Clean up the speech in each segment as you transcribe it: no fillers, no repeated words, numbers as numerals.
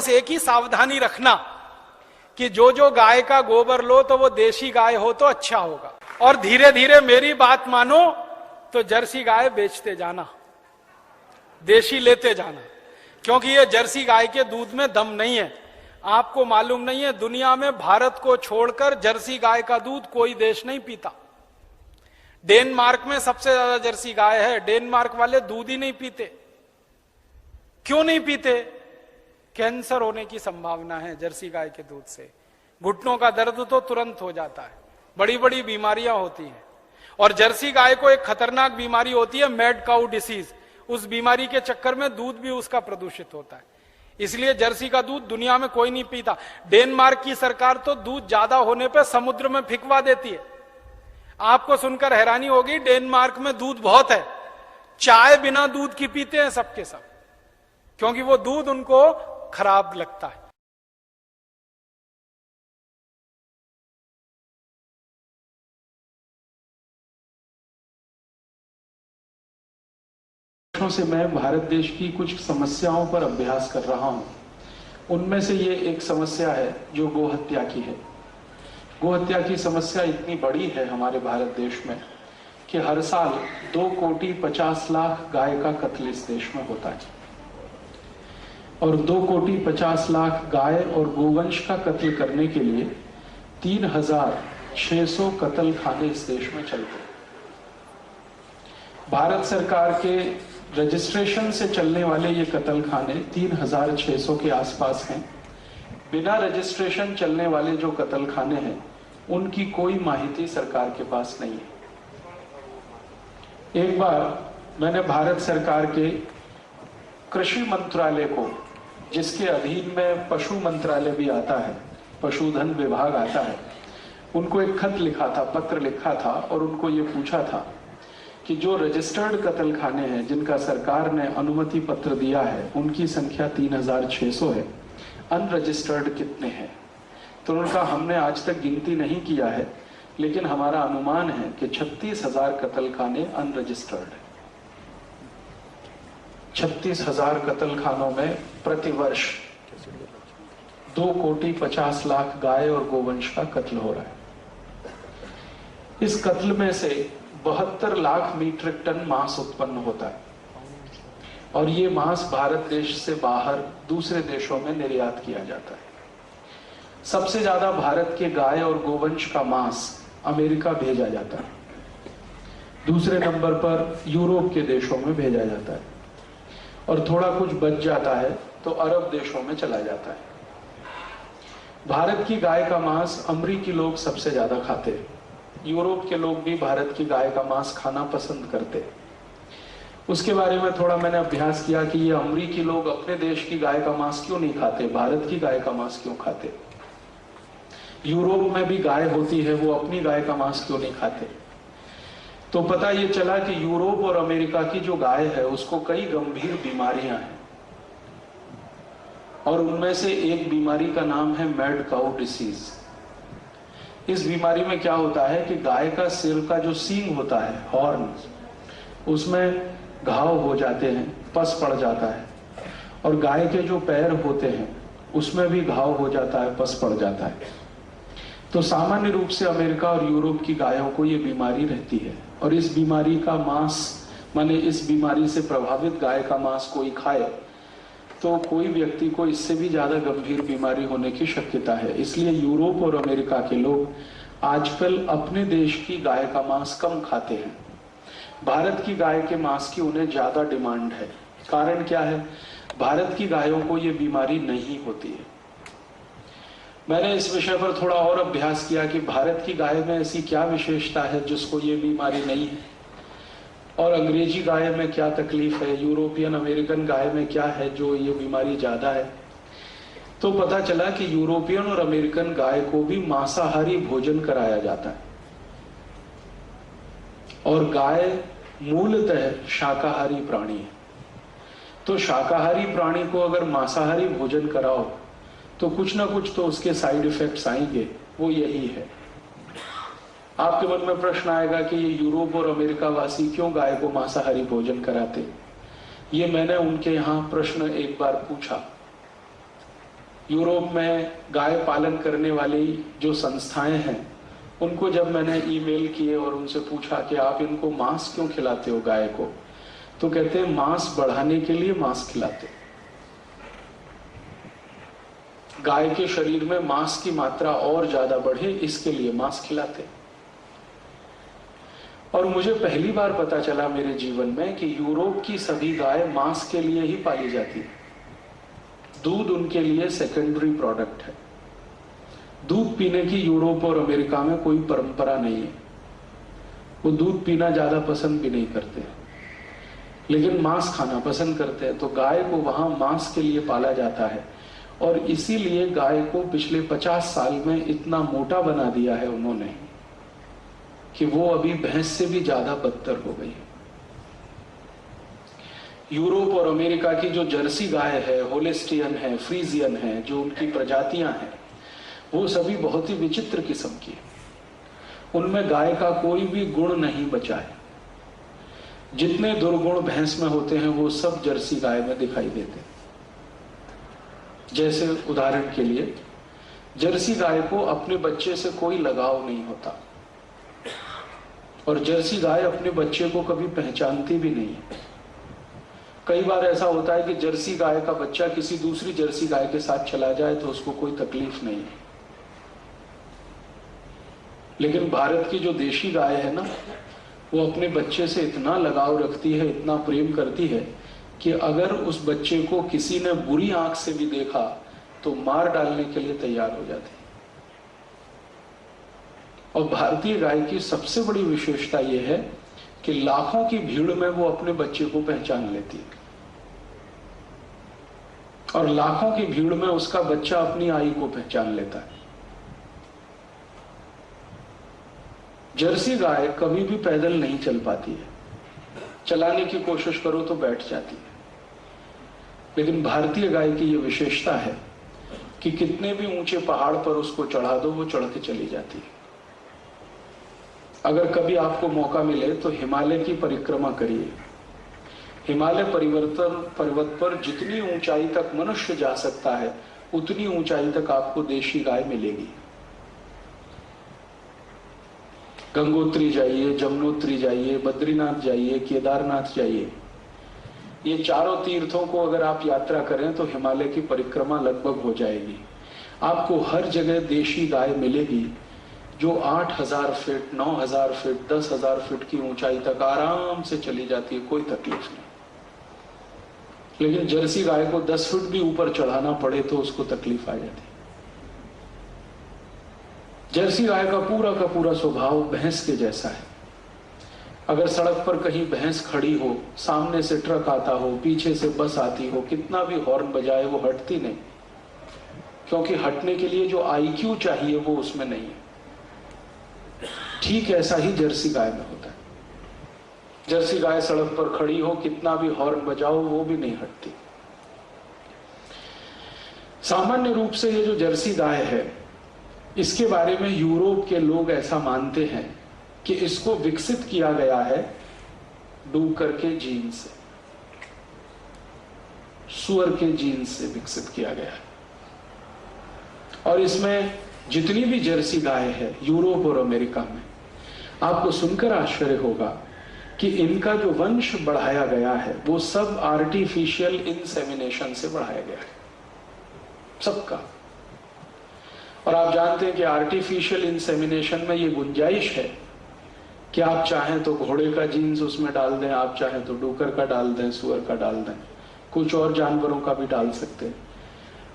बस एक ही सावधानी रखना कि जो गाय का गोबर लो तो वो देशी गाय हो तो अच्छा होगा, और धीरे धीरे मेरी बात मानो तो जर्सी गाय बेचते जाना, देशी लेते जाना, क्योंकि ये जर्सी गाय के दूध में दम नहीं है। आपको मालूम नहीं है, दुनिया में भारत को छोड़कर जर्सी गाय का दूध कोई देश नहीं पीता। डेनमार्क में सबसे ज्यादा जर्सी गाय है, डेनमार्क वाले दूध ही नहीं पीते। क्यों नहीं पीते? कैंसर होने की संभावना है जर्सी गाय के दूध से, घुटनों का दर्द तो तुरंत हो जाता है, बड़ी बड़ी बीमारियां होती हैं। और जर्सी गाय को एक खतरनाक बीमारी होती है, मैड काउ डिसीज, उस बीमारी के चक्कर में दूध भी उसका प्रदूषित होता है, इसलिए जर्सी का दूध दुनिया में कोई नहीं पीता। डेनमार्क की सरकार तो दूध ज्यादा होने पर समुद्र में फेंकवा देती है। आपको सुनकर हैरानी होगी, डेनमार्क में दूध बहुत है, चाय बिना दूध की पीते हैं सबके सब, क्योंकि वो दूध उनको खराब लगता है। से मैं भारत देश की कुछ समस्याओं पर अभ्यास कर रहा हूं। उनमें से ये एक समस्या है जो गोहत्या की है। गोहत्या की समस्या इतनी बड़ी है हमारे भारत देश में कि हर साल 2,50,00,000 गाय का कत्ल इस देश में होता है, और 2,50,00,000 गाय और गोवंश का कत्ल करने के लिए 3,600 कत्ल खाने इस देश में चलते हैं। भारत सरकार के रजिस्ट्रेशन से चलने वाले ये कत्ल खाने 3,600 के आसपास हैं। बिना रजिस्ट्रेशन चलने वाले जो कत्ल खाने हैं उनकी कोई माहिती सरकार के पास नहीं है। एक बार मैंने भारत सरकार के कृषि मंत्रालय को, जिसके अधीन में पशु मंत्रालय भी आता है, पशुधन विभाग आता है, उनको एक खत लिखा था, पत्र लिखा था, और उनको ये पूछा था कि जो रजिस्टर्ड कत्ल खाने हैं जिनका सरकार ने अनुमति पत्र दिया है उनकी संख्या 3,600 है, अनरजिस्टर्ड कितने हैं? तो उनका हमने आज तक गिनती नहीं किया है, लेकिन हमारा अनुमान है कि 36,000 कत्ल खाने अनरजिस्टर्ड है। 36,000 कत्ल खानों में प्रतिवर्ष 2,50,00,000 गाय और गोवंश का कत्ल हो रहा है। इस कत्ल में से 72 लाख मीट्रिक टन मांस उत्पन्न होता है, और ये मांस भारत देश से बाहर दूसरे देशों में निर्यात किया जाता है। सबसे ज्यादा भारत के गाय और गोवंश का मांस अमेरिका भेजा जाता है, दूसरे नंबर पर यूरोप के देशों में भेजा जाता है, और थोड़ा कुछ बच जाता है तो अरब देशों में चला जाता है। भारत की गाय का मांस अमरीकी लोग सबसे ज्यादा खाते हैं, यूरोप के लोग भी भारत की गाय का मांस खाना पसंद करते हैं। उसके बारे में थोड़ा मैंने अभ्यास किया कि ये अमरीकी लोग अपने देश की गाय का मांस क्यों नहीं खाते, भारत की गाय का मांस क्यों खाते। यूरोप में भी गाय होती है, वो अपनी गाय का मांस क्यों नहीं खाते। तो पता ये चला कि यूरोप और अमेरिका की जो गाय है उसको कई गंभीर बीमारियां हैं, और उनमें से एक बीमारी का नाम है मैड काउ डिसीज। इस बीमारी में क्या होता है कि गाय का सिर का जो सींग होता है, हॉर्न, उसमें घाव हो जाते हैं, पस पड़ जाता है, और गाय के जो पैर होते हैं उसमें भी घाव हो जाता है, पस पड़ जाता है। तो सामान्य रूप से अमेरिका और यूरोप की गायों को ये बीमारी रहती है, और इस बीमारी का मांस, माने इस बीमारी से प्रभावित गाय का मांस कोई खाए तो कोई व्यक्ति को इससे भी ज्यादा गंभीर बीमारी होने की शक्यता है। इसलिए यूरोप और अमेरिका के लोग आजकल अपने देश की गाय का मांस कम खाते हैं। भारत की गाय के मांस की उन्हें ज्यादा डिमांड है। कारण क्या है? भारत की गायों को यह बीमारी नहीं होती है। मैंने इस विषय पर थोड़ा और अभ्यास किया कि भारत की गाय में ऐसी क्या विशेषता है जिसको ये बीमारी नहीं है, और अंग्रेजी गाय में क्या तकलीफ है, यूरोपियन अमेरिकन गाय में क्या है जो ये बीमारी ज्यादा है। तो पता चला कि यूरोपियन और अमेरिकन गाय को भी मांसाहारी भोजन कराया जाता है, और गाय मूलतः शाकाहारी प्राणी है। तो शाकाहारी प्राणी को अगर मांसाहारी भोजन कराओ तो कुछ ना कुछ तो उसके साइड इफेक्ट्स आएंगे, वो यही है। आपके मन में प्रश्न आएगा कि ये यूरोप और अमेरिका वासी क्यों गाय को मांसाहारी भोजन कराते। ये मैंने उनके यहाँ प्रश्न एक बार पूछा, यूरोप में गाय पालन करने वाली जो संस्थाएं हैं, उनको जब मैंने ईमेल किए और उनसे पूछा कि आप इनको मांस क्यों खिलाते हो गाय को, तो कहते हैं मांस बढ़ाने के लिए मांस खिलाते। गाय के शरीर में मांस की मात्रा और ज्यादा बढ़े, इसके लिए मांस खिलाते। और मुझे पहली बार पता चला मेरे जीवन में कि यूरोप की सभी गाय मांस के लिए ही पाली जाती है। दूध उनके लिए सेकेंडरी प्रोडक्ट है। दूध पीने की यूरोप और अमेरिका में कोई परंपरा नहीं है, वो दूध पीना ज्यादा पसंद भी नहीं करते, लेकिन मांस खाना पसंद करते हैं। तो गाय को वहां मांस के लिए पाला जाता है, और इसीलिए गाय को पिछले 50 साल में इतना मोटा बना दिया है उन्होंने कि वो अभी भैंस से भी ज्यादा बदतर हो गई है। यूरोप और अमेरिका की जो जर्सी गाय है, होलेस्टियन है, फ्रीजियन है, जो उनकी प्रजातियां हैं, वो सभी बहुत ही विचित्र किस्म की है। उनमें गाय का कोई भी गुण नहीं बचा है। जितने दुर्गुण भैंस में होते हैं वो सब जर्सी गाय में दिखाई देते हैं। जैसे उदाहरण के लिए, जर्सी गाय को अपने बच्चे से कोई लगाव नहीं होता, और जर्सी गाय अपने बच्चे को कभी पहचानती भी नहीं है। कई बार ऐसा होता है कि जर्सी गाय का बच्चा किसी दूसरी जर्सी गाय के साथ चला जाए तो उसको कोई तकलीफ नहीं है, लेकिन भारत की जो देशी गाय है ना, वो अपने बच्चे से इतना लगाव रखती है, इतना प्रेम करती है कि अगर उस बच्चे को किसी ने बुरी आंख से भी देखा तो मार डालने के लिए तैयार हो जाती है। और भारतीय गाय की सबसे बड़ी विशेषता यह है कि लाखों की भीड़ में वो अपने बच्चे को पहचान लेती है, और लाखों की भीड़ में उसका बच्चा अपनी आई को पहचान लेता है। जर्सी गाय कभी भी पैदल नहीं चल पाती है, चलाने की कोशिश करो तो बैठ जाती है, लेकिन भारतीय गाय की यह विशेषता है कि कितने भी ऊंचे पहाड़ पर उसको चढ़ा दो, वो चढ़ के चली जाती है। अगर कभी आपको मौका मिले तो हिमालय की परिक्रमा करिए। हिमालय पर्वत पर जितनी ऊंचाई तक मनुष्य जा सकता है, उतनी ऊंचाई तक आपको देशी गाय मिलेगी। गंगोत्री जाइए, जमुनोत्री जाइए, बद्रीनाथ जाइए, केदारनाथ जाइए, ये चारों तीर्थों को अगर आप यात्रा करें तो हिमालय की परिक्रमा लगभग हो जाएगी। आपको हर जगह देशी गाय मिलेगी जो 8000 फीट, 9000 फीट, 10,000 फीट की ऊंचाई तक आराम से चली जाती है, कोई तकलीफ नहीं। लेकिन जर्सी गाय को 10 फीट भी ऊपर चढ़ाना पड़े तो उसको तकलीफ आ जाती है। जर्सी गाय का पूरा स्वभाव भैंस के जैसा है। अगर सड़क पर कहीं भैंस खड़ी हो, सामने से ट्रक आता हो, पीछे से बस आती हो, कितना भी हॉर्न बजाए वो हटती नहीं, क्योंकि हटने के लिए जो IQ चाहिए वो उसमें नहीं है। ठीक ऐसा ही जर्सी गाय में होता है। जर्सी गाय सड़क पर खड़ी हो, कितना भी हॉर्न बजाओ, वो भी नहीं हटती। सामान्य रूप से ये जो जर्सी गाय है, इसके बारे में यूरोप के लोग ऐसा मानते हैं कि इसको विकसित किया गया है डूकर के जीन से, सुअर के जीन से विकसित किया गया है। और इसमें जितनी भी जर्सी गाय है यूरोप और अमेरिका में, आपको सुनकर आश्चर्य होगा कि इनका जो वंश बढ़ाया गया है वो सब आर्टिफिशियल इंसेमिनेशन से बढ़ाया गया है, सबका। और आप जानते हैं कि आर्टिफिशियल इंसेमिनेशन में ये गुंजाइश है कि आप चाहें तो घोड़े का जीन्स उसमें डाल दें, आप चाहें तो डूकर का डाल दें, सुअर का डाल दें, कुछ और जानवरों का भी डाल सकते हैं।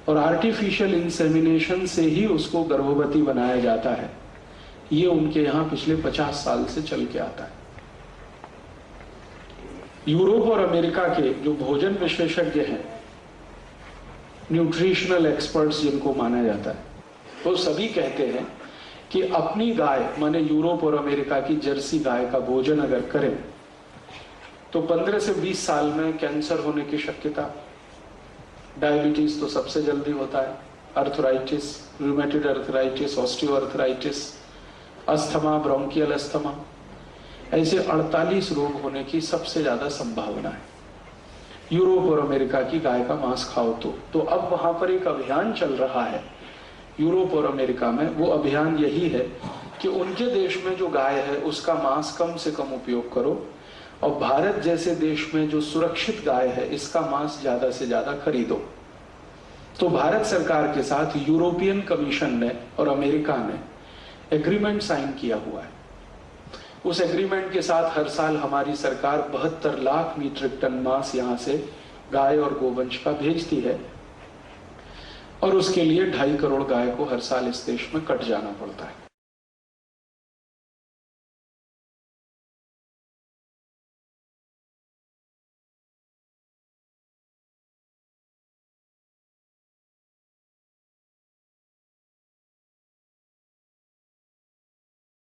और आर्टिफिशियल इंसेमिनेशन से ही उसको गर्भवती बनाया जाता है। ये उनके यहां पिछले 50 साल से चल के आता है। यूरोप और अमेरिका के जो भोजन विशेषज्ञ हैं, न्यूट्रिशनल एक्सपर्ट्स जिनको माना जाता है, वो सभी कहते हैं कि अपनी गाय, माने यूरोप और अमेरिका की जर्सी गाय का भोजन अगर करें तो 15 से 20 साल में कैंसर होने की शक्यता, डायबिटीज तो सबसे जल्दी होता है, arthritis, rheumatoid arthritis, osteoarthritis, asthma, bronchial asthma, ऐसे 48 रोग होने की सबसे ज्यादा संभावना है। यूरोप और अमेरिका की गाय का मांस खाओ तो अब वहां पर एक अभियान चल रहा है यूरोप और अमेरिका में। वो अभियान यही है कि उनके देश में जो गाय है उसका मांस कम से कम उपयोग करो, और भारत जैसे देश में जो सुरक्षित गाय है इसका मांस ज्यादा से ज्यादा खरीदो। तो भारत सरकार के साथ यूरोपियन कमीशन ने और अमेरिका ने एग्रीमेंट साइन किया हुआ है। उस एग्रीमेंट के साथ हर साल हमारी सरकार 72 लाख मीट्रिक टन मांस यहां से गाय और गोवंश का भेजती है, और उसके लिए 2.5 करोड़ गाय को हर साल इस देश में कट जाना पड़ता है।